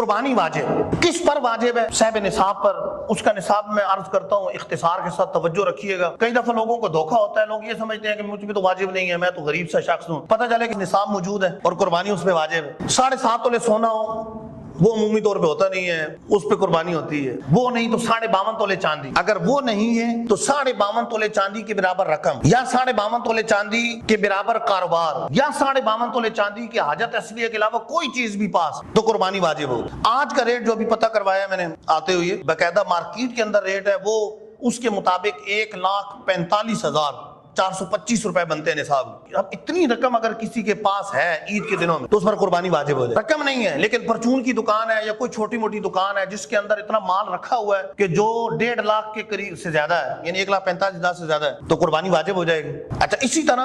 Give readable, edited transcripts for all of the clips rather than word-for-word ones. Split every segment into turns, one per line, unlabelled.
कुर्बानी वाजिब किस पर वाजिब है? साहिब निसाब पर। उसका निसाब मैं अर्ज करता हूँ, इख्तिसार के साथ तवज्जो रखिएगा। कई दफा लोगों को धोखा होता है, लोग ये समझते हैं कि मुझ पे तो वाजिब नहीं है, मैं तो गरीब सा शख्स हूँ। पता चले कि निसाब मौजूद है और कुर्बानी उस पर वाजिब है। 7.5 तोले सोना हो, वो अमूमी तौर पे होता नहीं है, उस पे कुर्बानी होती है। वो नहीं तो 52.5 तोले चांदी। अगर वो नहीं है तो 52.5 तोले चांदी के बराबर रकम, या 52.5 तोले चांदी के बराबर कारोबार, या 52.5 तोले चांदी के हाजत असलिया के अलावा कोई चीज भी पास, तो कुर्बानी वाजिब हो। आज का रेट जो अभी पता करवाया मैंने आते हुए, बाकायदा मार्केट के अंदर रेट है, वो उसके मुताबिक 1,45,425 रुपए बनते हैं निसाब। अब इतनी रकम अगर किसी के पास है ईद के दिनों में तो उस पर कुर्बानी वाजिब हो जाए। रकम नहीं है, लेकिन परचून की दुकान है या कोई छोटी मोटी दुकान है जिसके अंदर इतना माल रखा हुआ है कि जो 1.5 लाख के करीब से ज्यादा है, यानी 1,45,000 से ज्यादा है, तो कुर्बानी वाजिब हो जाएगी। अच्छा, इसी तरह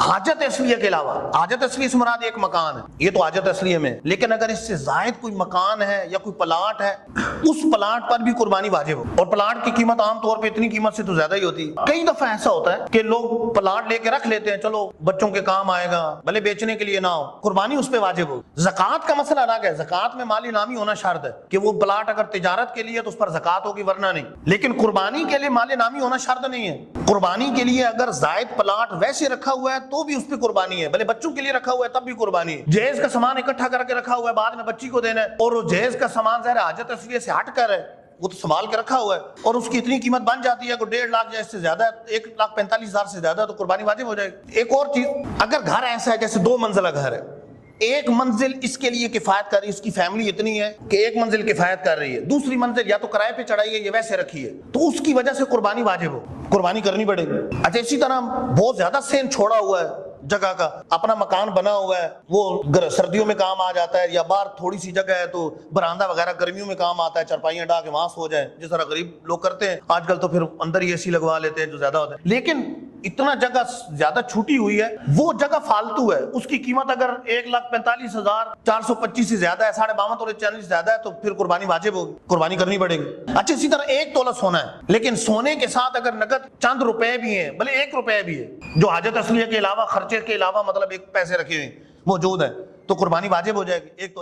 हाजत असलिया के अलावा, हाजत असलिया से मुराद एक मकान है, ये तो हाजत असलिया में, लेकिन अगर इससे जायद कोई मकान है या कोई प्लाट है, उस प्लाट पर भी कुर्बानी वाजिब हो। और प्लाट की कीमत आमतौर पर इतनी कीमत से तो ज्यादा ही होती है। कई दफा ऐसा होता है कि लोग प्लाट लेके रख लेते हैं, चलो बच्चों के काम आएगा, भले बेचने के लिए ना हो, कुर्बानी उस पे वाजिब हो। ज़कात का मसला अलग है, ज़कात में माली नामी होना शर्त है कि वो प्लाट अगर तिजारत के लिए तो उस पर ज़कात होगी, वरना नहीं। लेकिन कुर्बानी के लिए माली नामी होना शर्त नहीं है। कुर्बानी के लिए अगर जायद प्लाट वैसे रखा हुआ है तो भी उस पर कुर्बानी है, भले बच्चों के लिए रखा हुआ है तब भी कुर्बानी है। जहेज का सामान इकट्ठा करके रखा हुआ है, बाद में बच्ची को देना है, और वो जहेज का सामान ज़ाहिर हाजत असलिया से हट कर है, वो तो संभाल के रखा हुआ है, और उसकी इतनी कीमत बन जाती है कि 1.5 लाख या इससे ज्यादा, 1,45,000 से ज्यादा, तो कुर्बानी वाजिब हो जाएगी। एक और चीज, अगर घर ऐसा है जैसे 2 मंजिला घर है, एक मंजिल इसके लिए किफायत कर रही है, उसकी फैमिली इतनी है कि एक मंजिल किफायत कर रही है, दूसरी मंजिल या तो किराए पे चढ़ाई है या वैसे रखी है, तो उसकी वजह से कुर्बानी वाजिब हो, कुर्बानी करनी पड़ेगी। अच्छा, इसी तरह बहुत ज्यादा सेन छोड़ा हुआ है जगह का, अपना मकान बना हुआ है, वो सर्दियों में काम आ जाता है, या बाहर थोड़ी सी जगह है तो बरामदा वगैरह गर्मियों में काम आता है, चरपाइयां डाल के वहां सो जाए, जिस तरह गरीब लोग करते हैं आजकल, तो फिर अंदर ही एसी लगवा लेते हैं जो ज्यादा होता है। लेकिन इतना जगह ज्यादा छूटी हुई है, वो जगह फालतू है, उसकी कीमत अगर 1,45,425 से ज्यादा है, 52.5 तोले चांदी से ज्यादा है, तो फिर कुर्बानी वाजिब होगी, कुर्बानी करनी पड़ेगी। अच्छा, इसी तरह 1 तोला सोना है, लेकिन सोने के साथ अगर नकद चंद रुपए भी हैं, भले 1 रुपए भी है, जो हाजत असलिया के अलावा, खर्चे के अलावा, मतलब 1 पैसे रखे हुए मौजूद है, तो कुर्बानी वाजिब हो जाएगी। एक तो